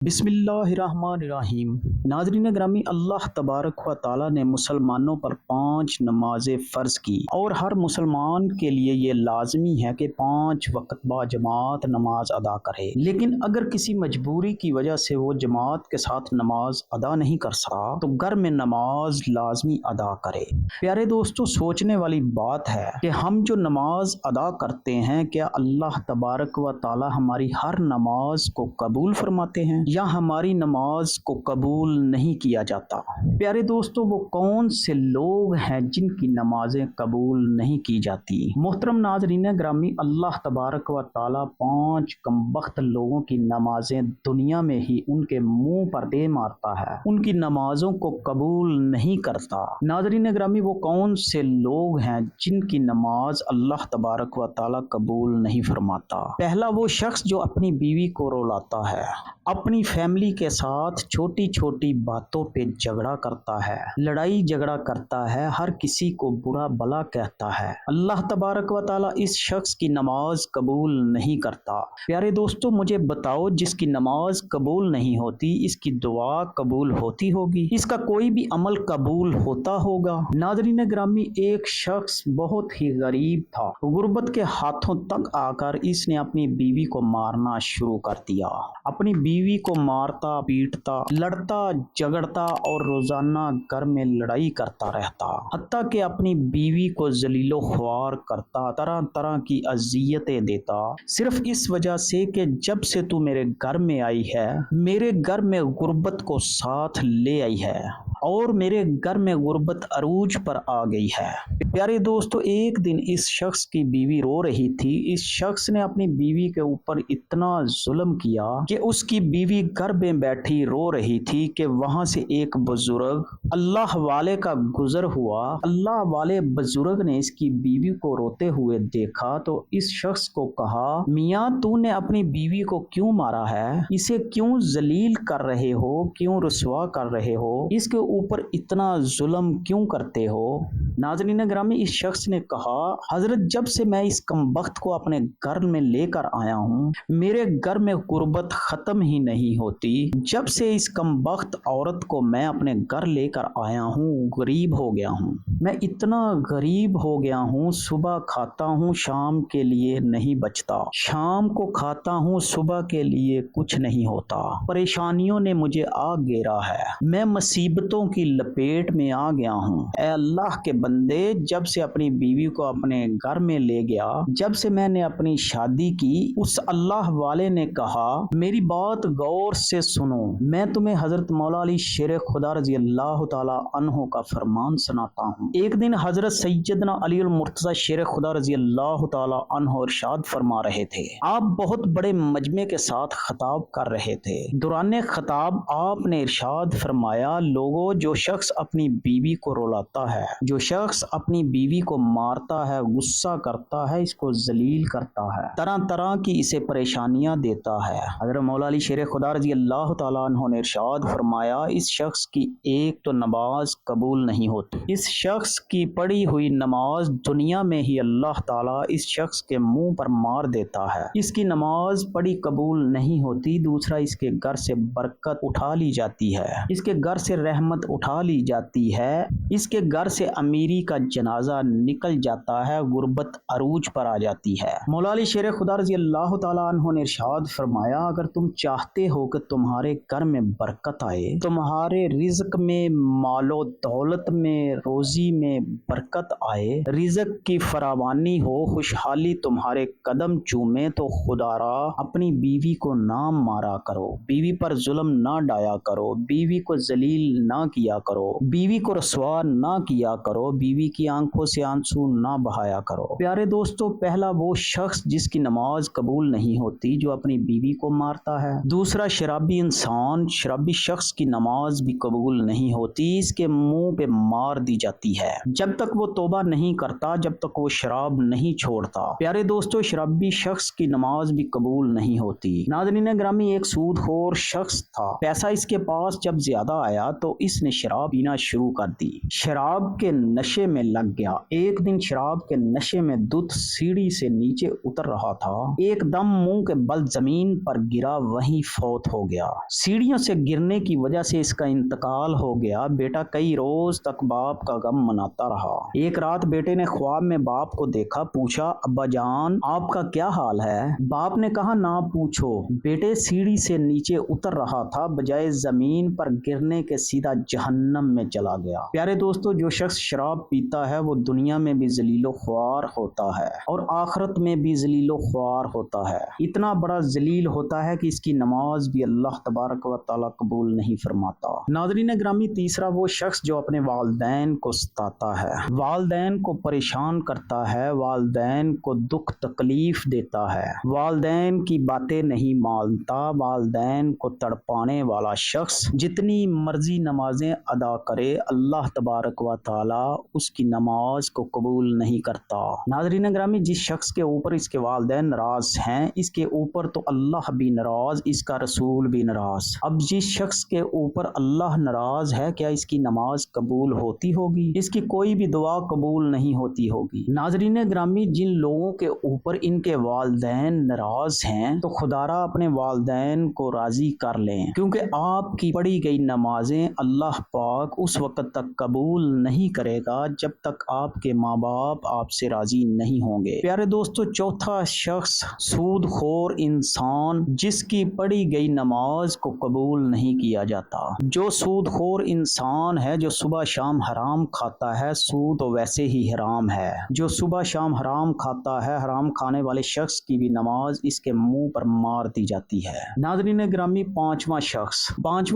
बिस्मिल्लाहिर्रहमानिर्रहीम। नाज़रीन ग्रामी, अल्लाह तबारक व ताला ने मुसलमानों पर 5 नमाजें फ़र्ज़ की और हर मुसलमान के लिए ये लाजमी है कि 5 वक्त बाजमात नमाज अदा करे। लेकिन अगर किसी मजबूरी की वजह से वो जमात के साथ नमाज अदा नहीं कर सका तो घर में नमाज लाजमी अदा करे। प्यारे दोस्तों, सोचने वाली बात है कि हम जो नमाज अदा करते हैं, क्या अल्लाह तबारक व ताला हमारी हर नमाज को कबूल फरमाते हैं या हमारी नमाज को कबूल नहीं किया जाता। प्यारे दोस्तों, वो कौन से लोग हैं जिनकी नमाजें कबूल नहीं की जाती। मोहतरम नाज़रीन ग्रामी, अल्लाह तबारक व ताला 5 कमबख्त लोगों की नमाजें दुनिया में ही उनके मुंह पर दे मारता है, उनकी नमाजों को कबूल नहीं करता। नाज़रीन ग्रामी, वो कौन से लोग हैं जिनकी नमाज अल्लाह तबारक व ताला कबूल नहीं फरमाता। पहला, वो शख्स जो अपनी बीवी को रुलाता है, अपनी फैमिली के साथ छोटी छोटी बातों पे झगड़ा करता है, लड़ाई झगड़ा करता है, हर किसी को बुरा भला कहता है। अल्लाह तबारक व ताला इस शख्स की नमाज कबूल नहीं करता। प्यारे दोस्तों, मुझे बताओ, जिसकी नमाज कबूल नहीं होती, इसकी दुआ कबूल होती होगी? इसका कोई भी अमल कबूल होता होगा? नाज़रीन ग्रामी, एक शख्स बहुत ही गरीब था। गुर्बत के हाथों तक आकर इसने अपनी बीवी को मारना शुरू कर दिया। अपनी बीवी को मारता पीटता, लड़ता झगड़ता और रोजाना घर में लड़ाई करता रहता, हत्ता कि अपनी बीवी को जलीलो ख्वार करता, तरह तरह की अजियतें देता, सिर्फ इस वजह से कि जब से तू मेरे घर में आई है, मेरे घर में गुर्बत को साथ ले आई है और मेरे घर में गुर्बत अरूज पर आ गई है। प्यारे दोस्तों, एक दिन इस शख्स की बीवी रो रही थी। इस शख्स ने अपनी बीवी के ऊपर इतना जुल्म किया कि उसकी बीवी घर में बैठी रो रही थी कि वहां से एक बुजुर्ग अल्लाह वाले का गुजर हुआ। अल्लाह वाले बुजुर्ग ने इसकी बीवी को रोते हुए देखा तो इस शख्स को कहा, मियाँ, तूने अपनी बीवी को क्यों मारा है? इसे क्यों जलील कर रहे हो, क्यों रुसवा कर रहे हो, इसके ऊपर इतना जुल्म क्यों करते हो? नाज़रीन ग्रामी, इस शख्स ने कहा, हजरत, जब से मैं इस कमबख्त को अपने घर में लेकर आया हूँ, मेरे घर में गुर्बत खत्म ही नहीं होती। जब से इस कमबख्त औरत को मैं अपने घर लेकर आया हूँ, गरीब हो गया हूँ। मैं इतना गरीब हो गया हूँ, सुबह खाता हूँ, शाम के लिए नहीं बचता, शाम को खाता हूँ, सुबह के लिए कुछ नहीं होता। परेशानियों ने मुझे आ घेरा है, मैं मुसीबतों की लपेट में आ गया हूँ। ऐ अल्लाह के बंदे, जब से अपनी बीवी को अपने घर में ले गया, जब से मैंने अपनी शादी की, उस अल्लाह वाले ने कहा, मेरी बात गौर से सुनो, मैं तुम्हें हजरत मौला अली शेर खुदा रजी अल्लाह ताला अन्हो का फरमान सुनाता हूँ। एक दिन हजरत सैयदना अली मुर्तज़ा शेर खुदा रजी अल्लाह ताला अन्हो इरशाद फरमा रहे थे। आप बहुत बड़े मजमे के साथ खिताब कर रहे थे। दौरान खिताब आपने इरशाद फरमाया, लोगों, जो शख्स अपनी बीवी को रुलाता है, जो शख्स अपनी बीवी को मारता है, गुस्सा करता है, इसको जलील करता है, तरह तरह की इसे परेशानियां देता है, हज़रत मौला अली शेर खुदा रज़ी अल्लाह ताला अन्हु ने इरशाद फरमाया, इस शख्स की एक तो नमाज कबूल नहीं होती। इस शख्स की पढ़ी हुई नमाज दुनिया में ही अल्लाह ताला इस शख्स के मुंह पर मार देता है। इसकी नमाज पढ़ी कबूल नहीं होती। दूसरा, इसके घर से बरकत उठा ली जाती है, इसके घर से रहमत उठा ली जाती है, इसके घर से अमीरी का जनाजा निकल जाता है, गुर्बत अरूज पर आ जाती है। मौला अली शेर खुदा रज़ी अल्लाह ताला अन्हु ने इरशाद फरमाया, अगर तुम चाहते हो कि तुम्हारे घर में बरकत आए, तुम्हारे रिज़्क में, मालो दौलत में, रोजी में बरकत आए, रिज़्क की फरावानी हो, खुशहाली तुम्हारे कदम चूमे, तो खुदारा अपनी बीवी को ना मारा करो, बीवी पर जुल्म ना डाया करो, बीवी को जलील ना किया करो, बीवी को रसवा ना किया करो, बीवी की आंखों से आंसू ना बहाया करो। प्यारे दोस्तों, पहला वो शख्स जिसकी नमाज कबूल नहीं होती, जो अपनी बीवी को मारता है। दूसरा, शराबी इंसान, शराबी शख्स की नमाज भी कबूल नहीं होती, इसके मुंह पे मार दी जाती है जब तक वो तौबा नहीं करता, जब तक वो शराब नहीं छोड़ता। प्यारे दोस्तों, शराबी शख्स की नमाज भी कबूल नहीं होती। नाज़रीन ग्रामी, एक सूदखोर शख्स था। पैसा इसके पास जब ज्यादा आया तो इस इसने शराब पीना शुरू कर दी। शराब के नशे में लग गया। एक दिन शराब के नशे में दूत सीढ़ी से नीचे उतर रहा था, एकदम मुंह के बल जमीन पर गिरा, वहीं फौत हो गया। सीढ़ियों से गिरने की वजह से इसका इंतकाल हो गया। बेटा कई रोज तक बाप का गम मनाता रहा। एक रात बेटे ने ख्वाब में बाप को देखा, पूछा अब्बा जान आपका क्या हाल है? बाप ने कहा ना पूछो बेटे, सीढ़ी से नीचे उतर रहा था, बजाय जमीन पर गिरने के सीधा जहन्नम में चला गया। प्यारे दोस्तों, जो शख्स शराब पीता है वो दुनिया में भी जलीलो ख्वार होता है और आखिरत में भी जलीलो ख्वार होता है। इतना बड़ा जलील होता है कि इसकी नमाज भी अल्लाह तबारक व तआला कबूल नहीं फरमाता। नाज़रीन ग्रामी, तीसरा वो शख्स जो अपने वालिदैन को सताता है, वालिदैन को परेशान करता है, वालिदैन को दुख तकलीफ देता है, वालिदैन की बातें नहीं मानता, वालिदैन को तड़पाने वाला शख्स जितनी मर्जी नमाजें अदा करे, अल्लाह तबारक व तआला उसकी नमाज को कबूल नहीं करता। नाज़रीन ग्रामी, जिस शख्स के ऊपर इसके वालिदैन नाराज हैं, इसके ऊपर तो अल्लाह भी नाराज, इसका रसूल भी नाराज। अब जिस शख्स के ऊपर अल्लाह नाराज है, क्या इसकी नमाज कबूल होती होगी? इसकी कोई भी दुआ कबूल नहीं होती होगी। नाज़रीन ग्रामी, जिन लोगों के ऊपर इनके वालिदैन नाराज हैं, तो खुदारा अपने वालिदैन को राजी कर लें, क्योंकि आपकी पढ़ी गई नमाजें अल्लाह पाक उस वक्त तक कबूल नहीं करेगा जब तक आपके माँ बाप आपसे राजी नहीं होंगे। प्यारे दोस्तों, चौथा शख्स सूदखोर इंसान जिसकी पढ़ी गई नमाज को कबूल नहीं किया जाता। जो सूदखोर इंसान है, जो सुबह शाम हराम खाता है, सूद तो वैसे ही हराम है। जो सुबह शाम हराम खाता है, हराम खाने वाले शख्स की भी नमाज इसके मुंह पर मार दी जाती है। नाज़रीन ग्रामी, पांचवा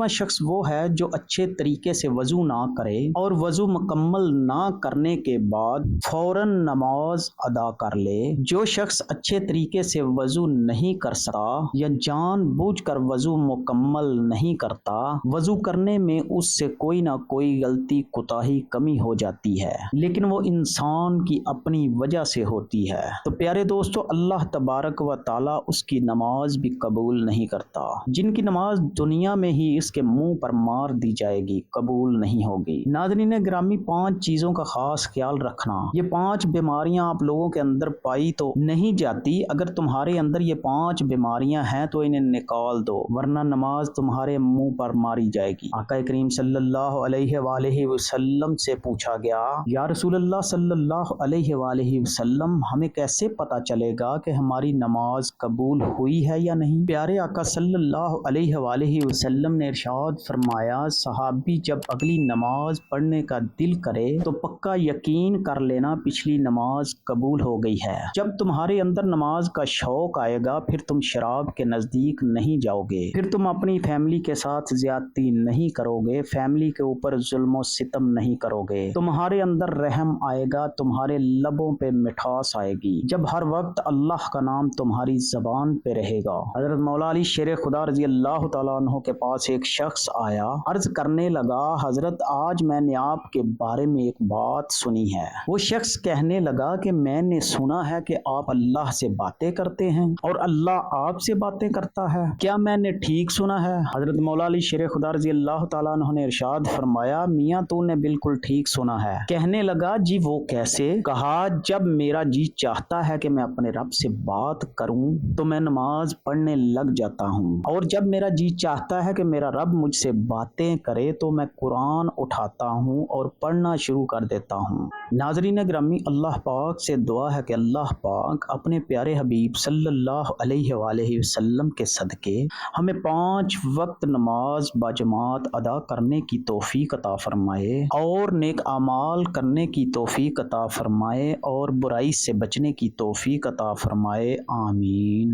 शख्स वो है जो अच्छे तरीके से वजू ना करे और वजू मुकम्मल ना करने के बाद फौरन नमाज अदा कर ले। जो शख्स अच्छे तरीके से वजू नहीं कर सकता या जानबूझकर वजू मुकम्मल नहीं करता, वजू करने में उससे कोई ना कोई गलती कोताही कमी हो जाती है, लेकिन वो इंसान की अपनी वजह से होती है। तो प्यारे दोस्तों, अल्लाह तबारक व ताला उसकी नमाज भी कबूल नहीं करता। जिनकी नमाज दुनिया में ही इसके मुंह पर मार दी जाएगी, कबूल नहीं होगी। नाज़रीन ग्रामी, 5 चीजों का खास ख्याल रखना। ये 5 बीमारियां आप लोगों के अंदर पाई तो नहीं जाती। अगर तुम्हारे अंदर ये 5 बीमारियां हैं तो इन्हें निकाल दो, वरना नमाज तुम्हारे मुंह पर मारी जाएगी। आका करीम सल्लल्लाहु अलैहि वसल्लम से पूछा गया, या रसूलल्लाह सल्लल्लाहु अलैहि वसल्लम, हमें कैसे पता चलेगा कि हमारी नमाज कबूल हुई है या नहीं? प्यारे आका सल्लल्लाहु अलैहि वसल्लम ने इरशाद फरमाया, सहाबी जब अगली नमाज पढ़ने का दिल करे तो पक्का यकीन कर लेना पिछली नमाज कबूल हो गई है। जब तुम्हारे अंदर नमाज का शौक आएगा, फिर तुम शराब के नजदीक नहीं जाओगे, फिर तुम अपनी फैमिली के साथ ज्यादती नहीं करोगे, फैमिली के ऊपर जुल्म और सितम नहीं करोगे, तुम्हारे अंदर रहम आएगा, तुम्हारे लबों पे मिठास आएगी, जब हर वक्त अल्लाह का नाम तुम्हारी जबान पे रहेगा। हजरत मौला अली शेर खुदा रजी अल्लाह तआला अन्हु के पास एक शख्स आया, अर्ज करने लगा, हजरत आज मैंने आपके बारे में एक बात सुनी है। वो शख्स कहने लगा कि मैंने सुना है कि आप अल्लाह से बातें करते हैं और अल्लाह आपसे बातें करता है, क्या मैंने ठीक सुना है? हजरत मौला अली शेर खुदा रजी अल्लाह तआला अन्हु ने इरशाद फरमाया, मियाँ तूने बिल्कुल ठीक सुना है। कहने लगा, जी वो कैसे? कहा, जब मेरा जी चाहता है कि मैं अपने रब से बात करूं तो मैं नमाज पढ़ने लग जाता हूं, और जब मेरा जी चाहता है कि मेरा रब मुझसे बातें करे तो मैं कुरान उठाता हूं और पढ़ना शुरू कर देता हूं। नाज़रीन ग्रामी, अल्लाह पाक से दुआ है कि अल्लाह पाक अपने प्यारे हबीब सल्लल्लाहु अलैहि वसल्लम के सदके हमें 5 वक्त नमाज बाजमात अदा करने की तौफीक अता फरमाए और नेक अमाल करने की तौफीक अता फरमाए और बुराई से बचने की तौफीक अता फरमाए। आमीन।